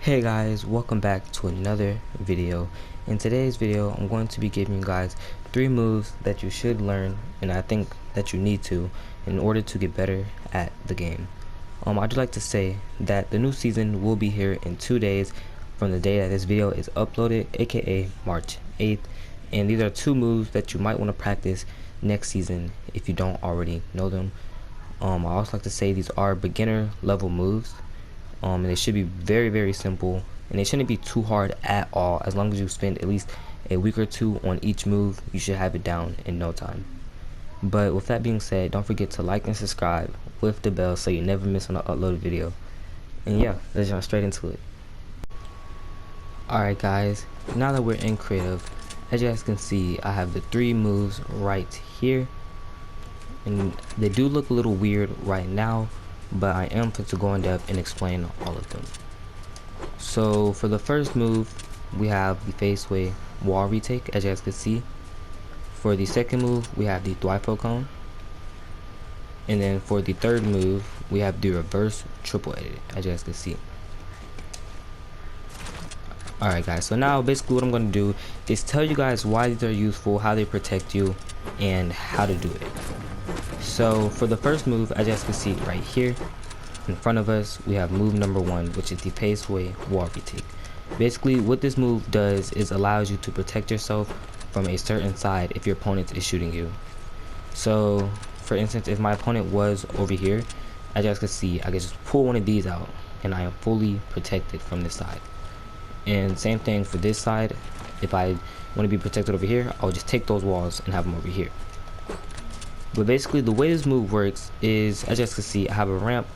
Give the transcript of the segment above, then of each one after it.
Hey guys, welcome back to another video. In today's video, I'm going to be giving you guys 3 moves that you should learn, and I think that you need to, in order to get better at the game. I'd just like to say that the new season will be here in 2 days from the day that this video is uploaded, aka March 8th, and these are 2 moves that you might want to practice next season if you don't already know them. I also like to say these are beginner level moves. And they should be very simple, and they shouldn't be too hard at all. As long as you spend at least a week or 2 on each move, you should have it down in no time. But with that being said, don't forget to like and subscribe with the bell so you never miss an uploaded video. And yeah, let's jump straight into it. Alright guys, now that we're in creative, as you guys can see, I have the 3 moves right here, and they do look a little weird right now, but I am going to go in depth and explain all of them. So for the first move, we have the faceway wall retake, as you guys can see. For the second move, we have the thwifo cone, and then for the third move, we have the reverse triple edit, as you guys can see. Alright guys, so now basically what I'm going to do is tell you guys why these are useful, how they protect you, and how to do it. So for the first move, as you guys can see right here in front of us, we have move number 1, which is the faceway wall retake. Basically what this move does is allows you to protect yourself from a certain side if your opponent is shooting you. So for instance, if my opponent was over here, as you guys can see, I can just pull one of these out and I am fully protected from this side. And same thing for this side. If I want to be protected over here, I'll just take those walls and have them over here. But basically the way this move works is, as you guys can see, I have a ramp,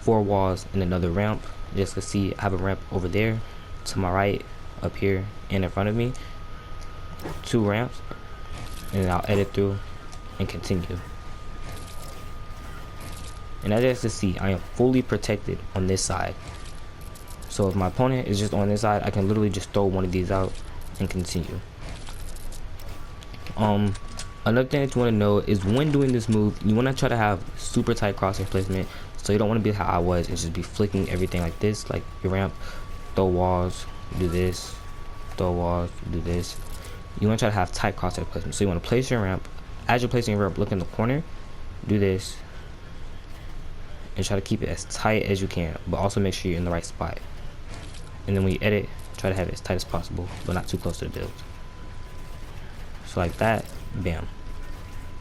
4 walls, and another ramp. As you guys can see, I have a ramp over there, to my right, up here, and in front of me. 2 ramps, and then I'll edit through and continue. And as you guys can see, I am fully protected on this side. So if my opponent is just on this side, I can literally just throw one of these out and continue. Another thing that you want to know is when doing this move, you want to try to have super tight crosshair placement. So you don't want to be how I was and just be flicking everything like this, like your ramp, throw walls, do this, throw walls, do this. You want to try to have tight crosshair placement. So you want to place your ramp. As you're placing your ramp, look in the corner, do this, and try to keep it as tight as you can, but also make sure you're in the right spot. And then when you edit, try to have it as tight as possible, but not too close to the build. So like that, bam.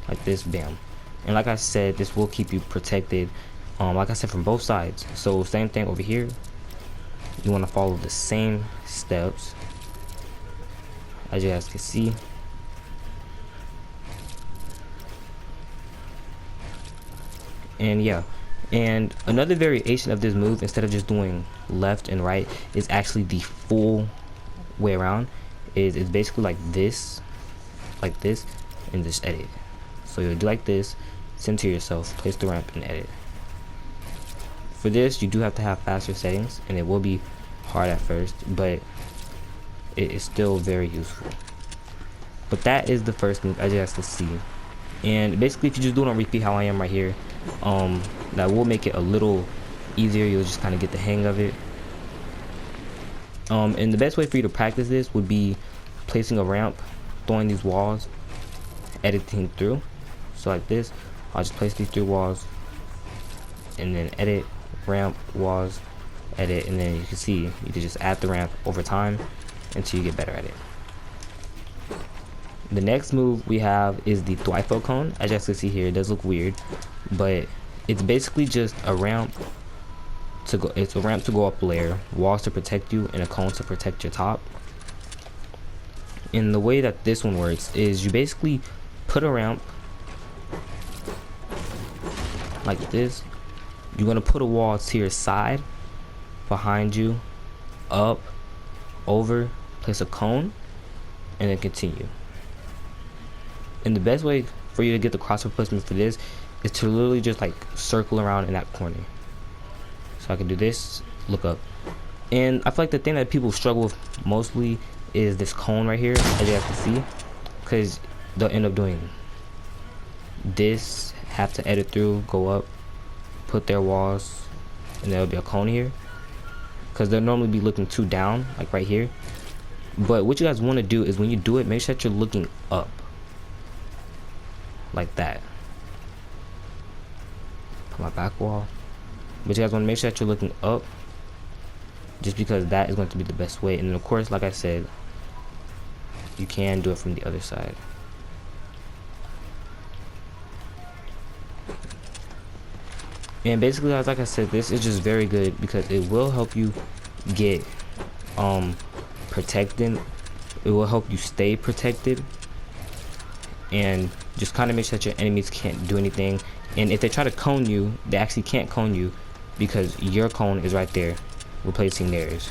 Like this, bam. And like I said, this will keep you protected, like I said, from both sides. So same thing over here, you want to follow the same steps, as you guys can see. And yeah, and another variation of this move, instead of just doing left and right, is actually the full way around. It's basically like this, and just edit. So you'll do like this, center yourself, place the ramp, and edit. For this, you do have to have faster settings, and it will be hard at first, but it is still very useful. But that is the first move, as you guys can see. And basically, if you just do it on repeat how I am right here, that will make it a little easier. You'll just kind of get the hang of it. And the best way for you to practice this would be placing a ramp, throwing these walls, editing through. So like this, I'll just place these 3 walls, and then edit, ramp, walls, edit, and then you can see you can just add the ramp over time until you get better at it. The next move we have is the thwifo cone. As you guys can see here, it does look weird, but it's basically just a ramp to go. It's a ramp to go up a layer, walls to protect you, and a cone to protect your top. And the way that this one works is you basically put a ramp like this. You're gonna put a wall to your side, behind you, up, over, place a cone, and then continue. And the best way for you to get the crosshair placement for this is to literally just like circle around in that corner. So I can do this, look up. And I feel like the thing that people struggle with mostly is this cone right here, as you guys can see, because they'll end up doing this, have to edit through, go up, put their walls, and there'll be a cone here. because they'll normally be looking too down, like right here. But what you guys want to do is when you do it, make sure that you're looking up, like that. Put my back wall. But you guys want to make sure that you're looking up, just because that is going to be the best way. And then of course, like I said, you can do it from the other side. And basically, guys, like I said, this is just very good because it will help you get protected. It will help you stay protected, and just kind of make sure that your enemies can't do anything. And if they try to cone you, they actually can't cone you because your cone is right there replacing theirs.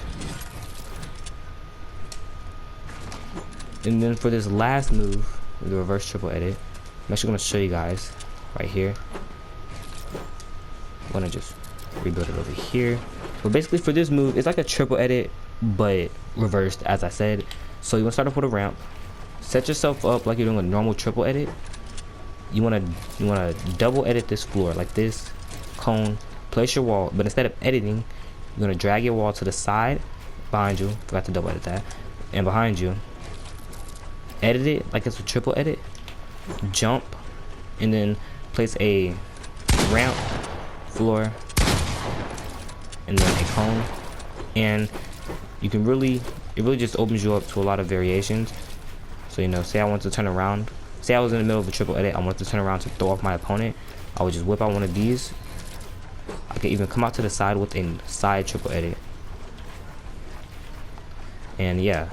And then for this last move, the reverse triple edit, I'm actually going to show you guys right here. I'm going to just rebuild it over here. But basically for this move, it's like a triple edit but reversed, as I said. So you want to start off with a ramp, set yourself up like you're doing a normal triple edit. You want to double edit this floor like this, cone, place your wall, but instead of editing, you're going to drag your wall to the side behind you. Forgot to double edit that. And behind you, edit it like it's a triple edit, jump, and then place a ramp, floor, and then a cone. And you can really, it really just opens you up to a lot of variations. So, you know, say I want to turn around, say I was in the middle of a triple edit, I want to turn around to throw off my opponent, I would just whip out one of these. I could even come out to the side with a side triple edit. And yeah,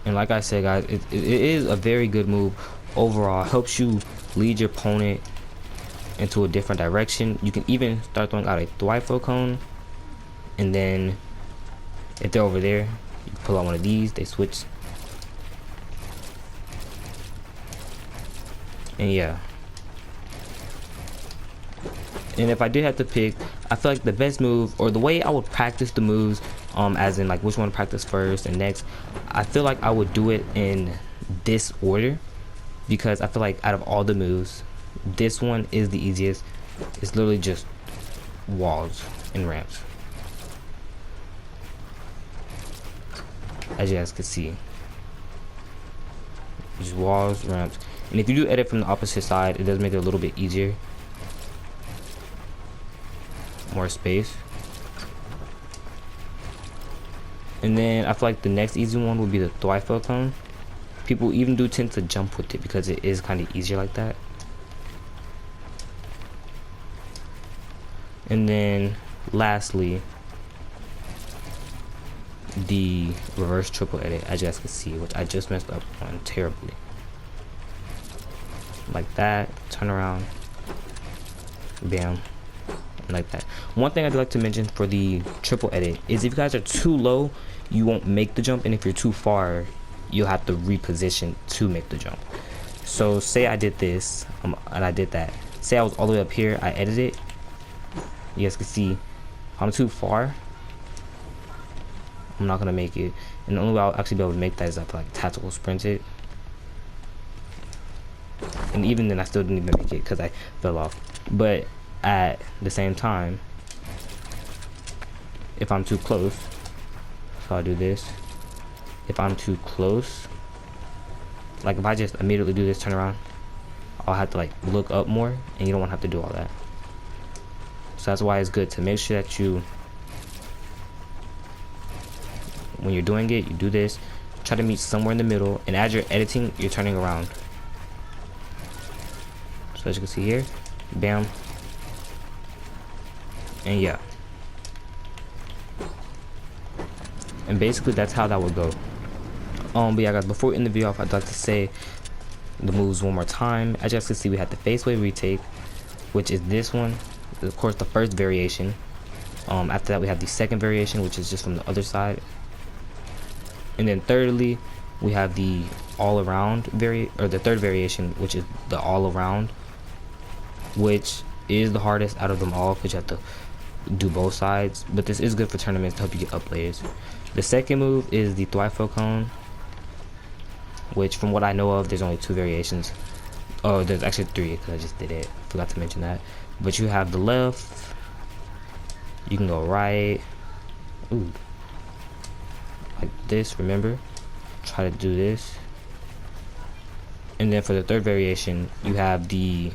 and like I said, guys, it is a very good move overall. It helps you lead your opponent into a different direction. You can even start throwing out a thwifo cone, and then if they're over there, you pull out one of these, they switch. And yeah, and if I did have to pick, I feel like the best move, or the way I would practice the moves, as in like which one to practice first and next, I feel like I would do it in this order, because I feel like out of all the moves, this one is the easiest. It's literally just walls and ramps, as you guys can see. Just walls, ramps, and if you do edit from the opposite side, it does make it a little bit easier. More space. And then I feel like the next easy one would be the thwifo cone. People even do tend to jump with it because it is kind of easier like that. And then lastly, the reverse triple edit, as you guys can see, which I just messed up on terribly. Like that, turn around, bam, and like that. One thing I'd like to mention for the triple edit is if you guys are too low, you won't make the jump, and if you're too far, you'll have to reposition to make the jump. So say I did this, and I did that. Say I was all the way up here, I edited it. You guys can see I'm too far, I'm not gonna make it, and the only way I'll actually be able to make that is I like tactical sprint it. And even then I still didn't even make it because I fell off. But at the same time, if I'm too close, so I'll do this. If I'm too close, like if I just immediately do this, turn around, I'll have to like look up more, and you don't want to have to do all that. So that's why it's good to make sure that you, when you're doing it, you do this, try to meet somewhere in the middle, and as you're editing, you're turning around. So as you can see here, bam, and yeah. And basically that's how that would go. But yeah, guys, before we end the video off, I'd like to say the moves one more time. As you guys can see, we have the face wave retake, which is this one, of course the first variation. After that we have the second variation, which is just from the other side. And then thirdly, we have the all around the third variation, which is the all around, which is the hardest out of them all because you have to do both sides, but this is good for tournaments to help you get up layers. The second move is the thwifo cone, which from what I know of, there's only 2 variations. Oh, there's actually 3 because I just did it, forgot to mention that. But you have the left, You can go right, ooh, like this. Remember, try to do this. And then for the third variation, you have the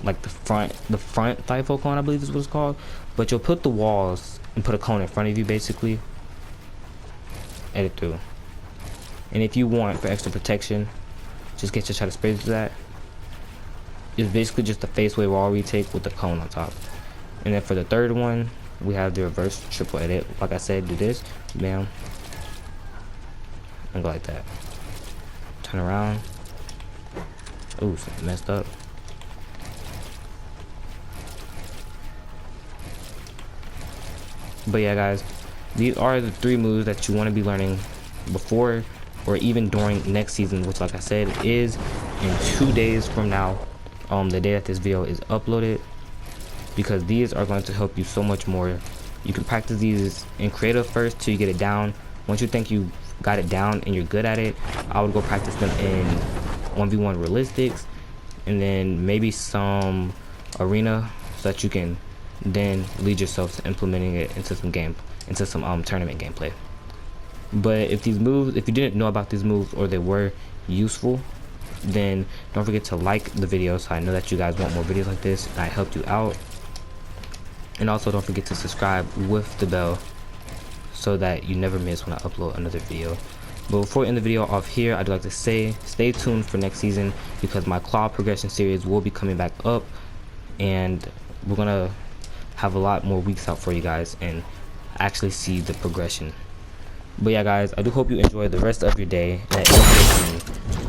like the front typho cone, I believe is what it's called. But you'll put the walls and put a cone in front of you, basically. Edit through. And if you want for extra protection, just get your shutter spray to that. It's basically just a face wave wall retake with the cone on top. And then for the third one, we have the reverse triple edit. Like I said, do this, bam, and go like that. Turn around. Ooh, something messed up. But yeah, guys, these are the 3 moves that you want to be learning before or even during next season, which, like I said, is in 2 days from now, the day that this video is uploaded, because these are going to help you so much more. You can practice these in creative first till you get it down. Once you think you got it down and you're good at it, I would go practice them in 1v1 realistics, and then maybe some arena, so that you can then lead yourself to implementing it into some tournament gameplay. But if these moves, if you didn't know about these moves or they were useful, then don't forget to like the video, so I know that you guys want more videos like this and I helped you out. And also don't forget to subscribe with the bell so that you never miss when I upload another video. But before we end the video off here, I'd like to say stay tuned for next season, because my claw progression series will be coming back up, and we're gonna have a lot more weeks out for you guys and actually see the progression. But yeah, guys, I do hope you enjoy the rest of your day, and that